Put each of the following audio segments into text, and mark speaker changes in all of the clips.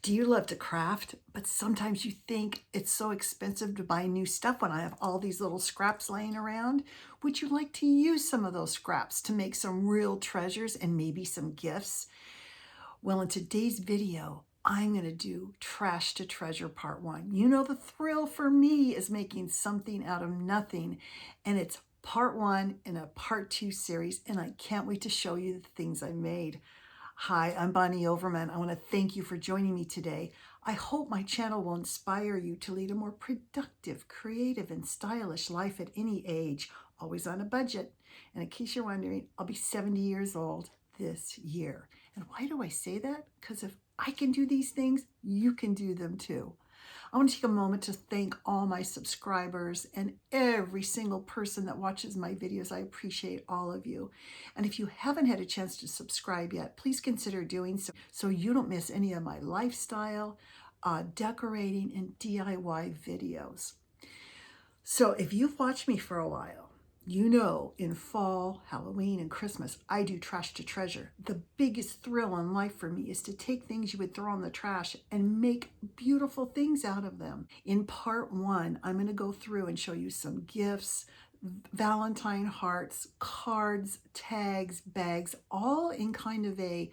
Speaker 1: Do you love to craft, but sometimes you think it's so expensive to buy new stuff when I have all these little scraps laying around? Would you like to use some of those scraps to make some real treasures and maybe some gifts? Well, in today's video, I'm going to do Trash to Treasure Part 1. You know, the thrill for me is making something out of nothing, and it's Part 1 in a Part 2 series, and I can't wait to show you the things I made. Hi, I'm Bonnie Overman. I want to thank you for joining me today. I hope my channel will inspire you to lead a more productive, creative, and stylish life at any age, always on a budget. And in case you're wondering, I'll be 70 years old this year. And why do I say that? Because if I can do these things, you can do them too. I want to take a moment to thank all my subscribers and every single person that watches my videos. I appreciate all of you. And if you haven't had a chance to subscribe yet, please consider doing so you don't miss any of my lifestyle, decorating, and DIY videos. So if you've watched me for a while, you know, in fall, Halloween, and Christmas, I do Trash to Treasure. The biggest thrill in life for me is to take things you would throw in the trash and make beautiful things out of them. In Part 1, I'm going to go through and show you some gifts, Valentine hearts, cards, tags, bags, all in kind of a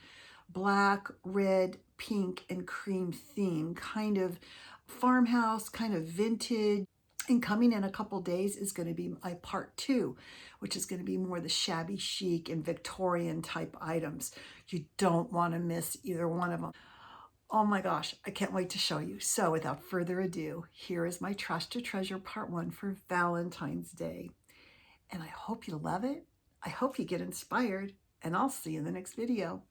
Speaker 1: black, red, pink, and cream theme, kind of farmhouse, kind of vintage. And coming in a couple days is going to be my Part 2, which is going to be more the shabby chic and Victorian type items. You don't want to miss either one of them. Oh my gosh, I can't wait to show you. So without further ado, here is my Trash to Treasure Part 1 for Valentine's Day. And I hope you love it. I hope you get inspired, and I'll see you in the next video.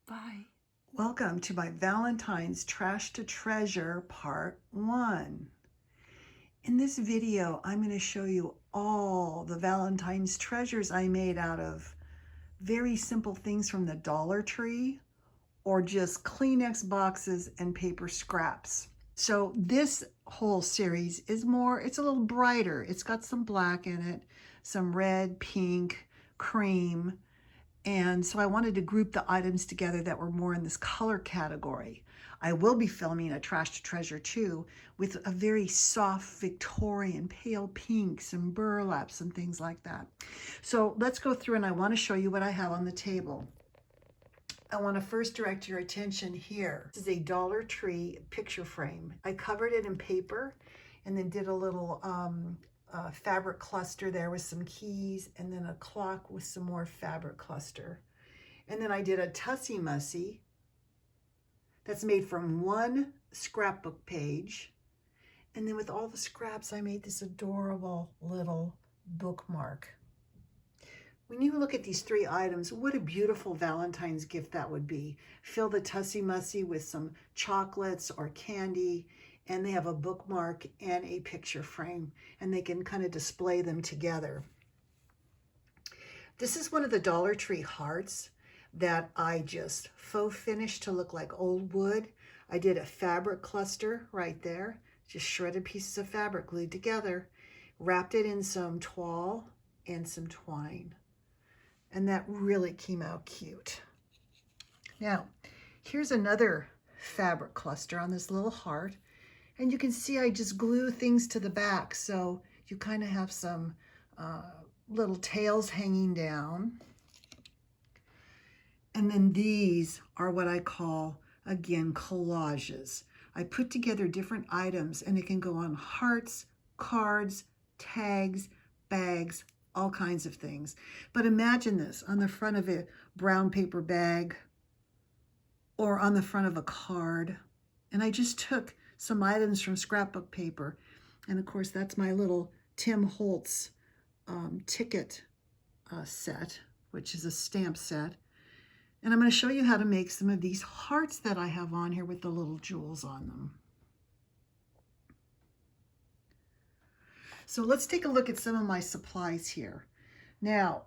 Speaker 1: Bye. Welcome to my Valentine's Trash to Treasure Part 1. In this video, I'm going to show you all the Valentine's treasures I made out of very simple things from the Dollar Tree or just Kleenex boxes and paper scraps. So this whole series is it's a little brighter. It's got some black in it, some red, pink, cream. And so I wanted to group the items together that were more in this color category. I will be filming a Trash to Treasure too with a very soft Victorian pale pinks and burlaps and things like that. So let's go through, and I want to show you what I have on the table. I want to first direct your attention here. This is a Dollar Tree picture frame. I covered it in paper and then did a little fabric cluster there with some keys, and then a clock with some more fabric cluster. And then I did a Tussie Mussie that's made from one scrapbook page. And then with all the scraps, I made this adorable little bookmark. When you look at these three items, what a beautiful Valentine's gift that would be. Fill the Tussie Mussie with some chocolates or candy, and they have a bookmark and a picture frame, and they can kind of display them together. This is one of the Dollar Tree hearts that I just faux finished to look like old wood. I did a fabric cluster right there, just shredded pieces of fabric glued together, wrapped it in some toile and some twine, and that really came out cute. Now, here's another fabric cluster on this little heart. And you can see I just glue things to the back, so you kind of have some little tails hanging down. And then these are what I call, again, collages. I put together different items, and it can go on hearts, cards, tags, bags, all kinds of things. But imagine this on the front of a brown paper bag or on the front of a card. And I just took some items from scrapbook paper. And of course, that's my little Tim Holtz ticket set, which is a stamp set. And I'm going to show you how to make some of these hearts that I have on here with the little jewels on them. So let's take a look at some of my supplies here. Now,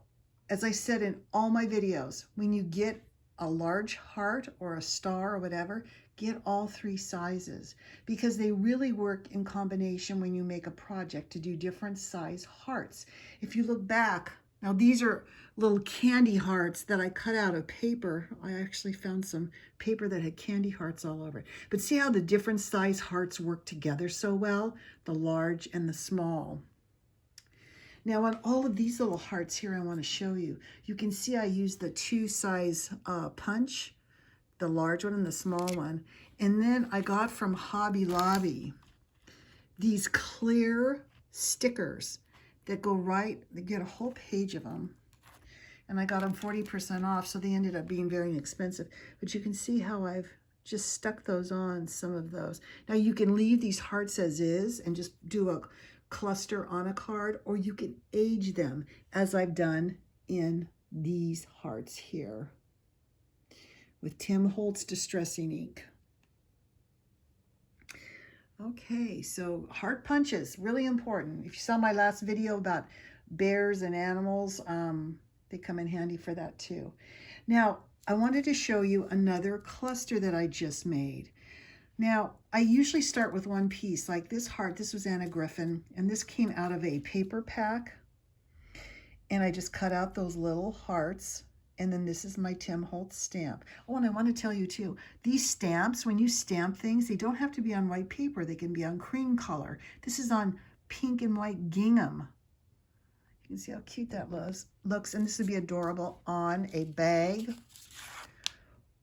Speaker 1: as I said in all my videos, when you get a large heart or a star or whatever, get all three sizes, because they really work in combination when you make a project to do different size hearts. If you look back Now these are little candy hearts that I cut out of paper. I actually found some paper that had candy hearts all over it. But see how the different size hearts work together so well? The large and the small. Now on all of these little hearts here I want to show you. You can see I used the 2 size punch, the large one and the small one. And then I got from Hobby Lobby these clear stickers that go right, they get a whole page of them. And I got them 40% off, so they ended up being very inexpensive. But you can see how I've just stuck those on, some of those. Now you can leave these hearts as is and just do a cluster on a card, or you can age them as I've done in these hearts here with Tim Holtz Distressing Ink. Okay, so heart punches, really important. If you saw my last video about bears and animals, they come in handy for that too. Now, I wanted to show you another cluster that I just made. Now, I usually start with one piece, like this heart. This was Anna Griffin, and this came out of a paper pack. And I just cut out those little hearts. And then this is my Tim Holtz stamp. Oh, and I want to tell you too, these stamps, when you stamp things, they don't have to be on white paper. They can be on cream color. This is on pink and white gingham. You can see how cute that looks. And this would be adorable on a bag,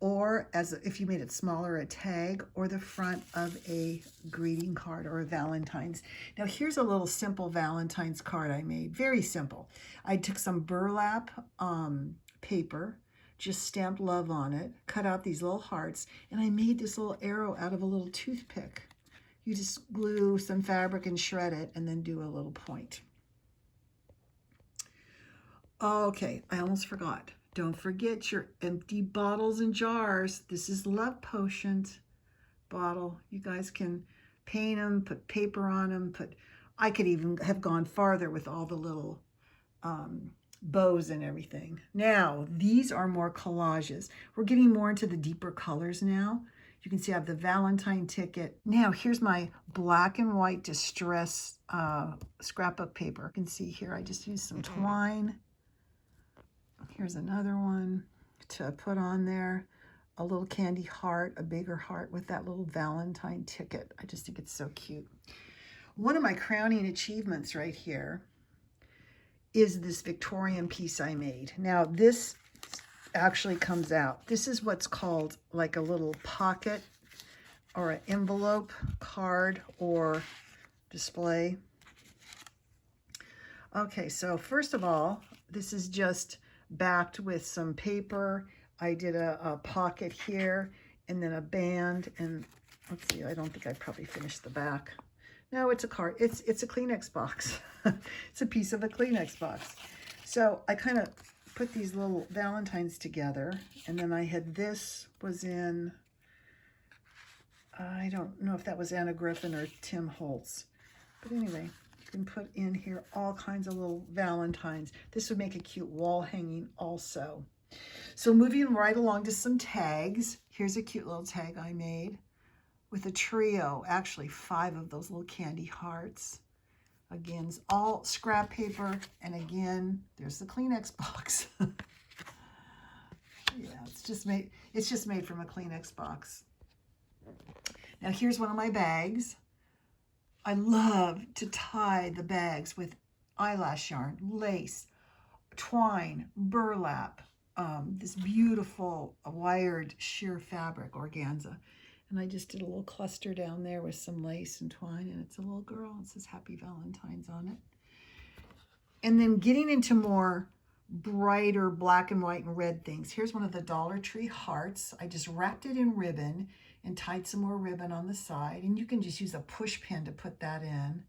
Speaker 1: or as if you made it smaller, a tag, or the front of a greeting card or a Valentine's. Now here's a little simple Valentine's card I made. Very simple. I took some burlap paper, just stamped love on it, cut out these little hearts, and I made this little arrow out of a little toothpick. You just glue some fabric and shred it, and then do a little point. Okay, I almost forgot. Don't forget your empty bottles and jars. This is Love Potion bottle. You guys can paint them, put paper on them, I could even have gone farther with all the little bows and everything. Now, these are more collages. We're getting more into the deeper colors now. You can see I have the Valentine ticket. Now, here's my black and white distress scrapbook paper. You can see here I just used some twine. Here's another one to put on there. A little candy heart, a bigger heart with that little Valentine ticket. I just think it's so cute. One of my crowning achievements right here is this Victorian piece I made. Now this actually comes out. This is what's called like a little pocket or an envelope card or display. Okay, so first of all, this is just backed with some paper. I did a pocket here and then a band, and let's see, I don't think I probably finished the back. No, it's a card. It's a Kleenex box. It's a piece of a Kleenex box. So I kind of put these little Valentines together, and then I had this was in, I don't know if that was Anna Griffin or Tim Holtz, but anyway, you can put in here all kinds of little Valentines. This would make a cute wall hanging also. So moving right along to some tags. Here's a cute little tag I made with a trio, actually 5 of those little candy hearts. Again, it's all scrap paper, and again, there's the Kleenex box. Yeah, it's just made from a Kleenex box. Now here's one of my bags. I love to tie the bags with eyelash yarn, lace, twine, burlap, this beautiful wired sheer fabric, organza. And I just did a little cluster down there with some lace and twine, and it's a little girl. It says Happy Valentine's on it. And then getting into more brighter black and white and red things. Here's one of the Dollar Tree hearts. I just wrapped it in ribbon and tied some more ribbon on the side. And you can just use a push pin to put that in.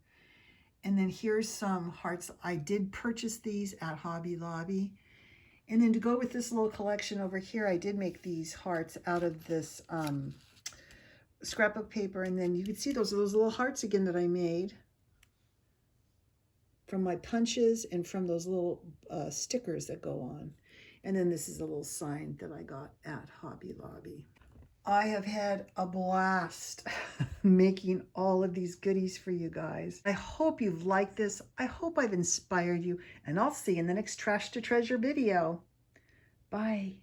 Speaker 1: And then here's some hearts. I did purchase these at Hobby Lobby. And then to go with this little collection over here, I did make these hearts out of this scrapbook paper. And then you can see those little hearts again that I made from my punches and from those little stickers that go on. And then this is a little sign that I got at Hobby Lobby. I have had a blast making all of these goodies for you guys. I hope you've liked this. I hope I've inspired you, and I'll see you in the next Trash to Treasure video. Bye.